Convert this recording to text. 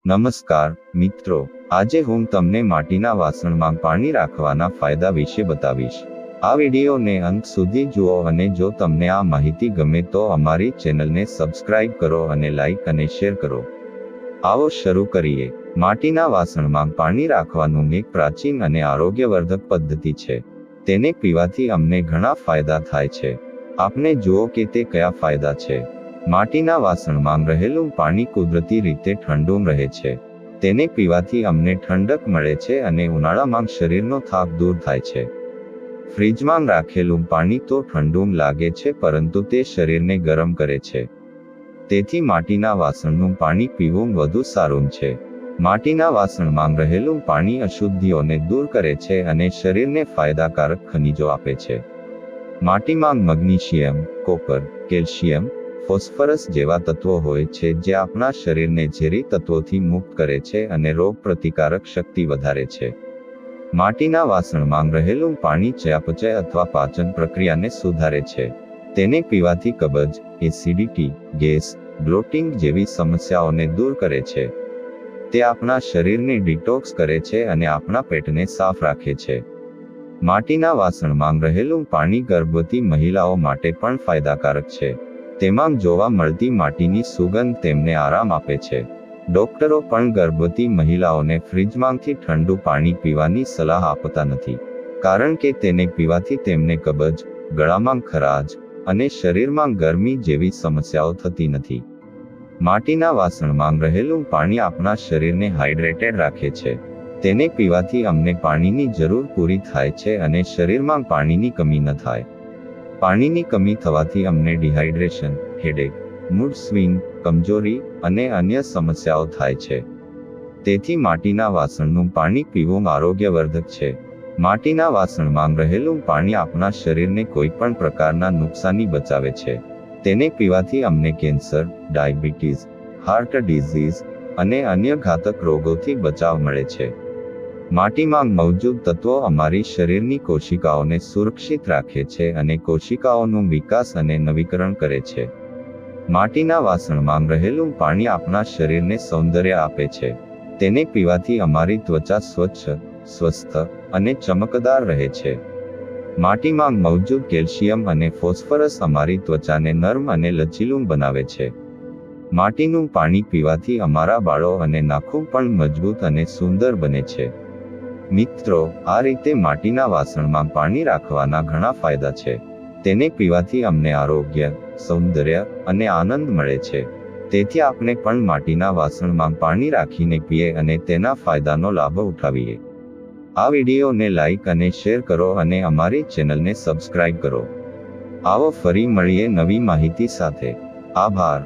નમસ્કાર મિત્રો, આજે હું તમને માટીના વાસણમાં પાણી રાખવાના ફાયદા વિશે બતાવીશ. આ વિડીયોને અંત સુધી જુઓ અને જો તમને આ માહિતી ગમે તો અમારી ચેનલને સબસ્ક્રાઇબ કરો અને લાઇક અને શેર કરો. આવો શરૂ કરીએ. માટીના વાસણમાં પાણી રાખવાનું એક પ્રાચીન અને આરોગ્યવર્ધક પદ્ધતિ છે. તેને પીવાથી અમને ઘણા ફાયદા થાય છે. આપને જુઓ કે તે કયા ફાયદા છે. માટીના વાસણમાં રહેલું પાણી કુદરતી રીતે ઠંડુ રહે છે. તેને પીવાથી અમને ઠંડક મળે છે અને ઉનાળામાં શરીરનો થાક દૂર થાય છે. ફ્રીજમાં રાખેલું પાણી તો ઠંડુ લાગે છે પરંતુ તે શરીરને ગરમ કરે છે. તેથી માટીના વાસણનું પાણી પીવું વધુ સારું છે. માટીના વાસણમાં રહેલું પાણી અશુદ્ધિઓને દૂર કરે છે અને શરીરને ફાયદાકારક ખનિજો આપે છે. માટીમાં મેગ્નેશિયમ, કોપર, કેલ્શિયમ, ફોસ્ફરસ જેવા તત્વો હોય છે જે આપણા શરીરને ઝેરી તત્વોથી મુક્ત કરે છે અને રોગ પ્રતિકારક શક્તિ વધારે છે. માટીના વાસણમાં રહેલું પાણી ચયાપચય અથવા પાચન પ્રક્રિયાને સુધારે છે. તેને પીવાથી કબજ, એસિડિટી, ગેસ, બ્લોટિંગ જેવી સમસ્યાઓને દૂર કરે છે. તે આપણા શરીરને ડિટોક્સ કરે છે અને આપણા પેટને સાફ રાખે છે. માટીના વાસણમાં રહેલું પાણી ગર્ભવતી મહિલાઓ માટે પણ ફાયદાકારક છે. તેમાં જોવા મળતી માટીની સુગંધ તેમને આરામ આપે છે. ડોક્ટરો પણ ગર્ભવતી મહિલાઓને ફ્રીજમાંથી ઠંડુ પાણી પીવાની સલાહ આપતા નથી, કારણ કે તેને પીવાથી તેમને કબજ, ગળામાં ખરાશ અને શરીરમાં ગરમી જેવી સમસ્યાઓ થતી નથી. માટીના વાસણમાં રહેલું પાણી આપણા શરીરને હાઇડ્રેટેડ રાખે છે. તેને પીવાથી અમને પાણીની જરૂર પૂરી થાય છે અને શરીરમાં પાણીની કમી ન થાય. પાણીની કમી થવાથી અમને ડિહાઇડ્રેશન, હેડેક, મૂડ સ્વિંગ, કમજોરી અને અન્ય સમસ્યાઓ થાય છે. તેથી માટીના વાસણનું પાણી પીવું આરોગ્યવર્ધક છે. માટીના વાસણમાં રહેલું પાણી આપણા શરીરને કોઈ પણ પ્રકારના નુકસાનથી બચાવે છે. તેને પીવાથી અમને કેન્સર, ડાયાબિટીસ, હાર્ટ ડિઝીઝ અને અન્ય ઘાતક રોગોથી બચાવ મળે છે. માટીમાં મૌજૂદ તત્વો અમારી શરીરની કોશિકાઓને સુરક્ષિત રાખે છે અને કોશિકાઓનું વિકાસ અને નવીકરણ કરે છે. માટીના વાસણમાં રહેલું પાણી આપણા શરીરને સૌંદર્ય આપે છે. તેને પીવાથી અમારી ત્વચા સ્વચ્છ, સ્વસ્થ અને ચમકદાર રહે છે. માટીમાં મૌજૂદ કેલ્શિયમ અને ફોસ્ફરસ અમારી ત્વચાને નરમ અને લચીલું બનાવે છે. માટીનું પાણી પીવાથી અમારા વાળો અને નાખું પણ મજબૂત અને સુંદર બને છે. મિત્રો, આ રીતે માટીના વાસણમાં પાણી રાખવાના ઘણા ફાયદા છે. તેને પીવાથી અમને આરોગ્ય, સૌંદર્ય અને આનંદ મળે છે. તેથી આપણે પણ માટીના વાસણમાં પાણી રાખીને પીએ અને તેના ફાયદાનો લાભ ઉઠાવીએ. આ વિડીયોને લાઇક અને શેર કરો અને અમારી ચેનલને સબસ્ક્રાઇબ કરો. આવો ફરી મળીએ નવી માહિતી સાથે. આભાર.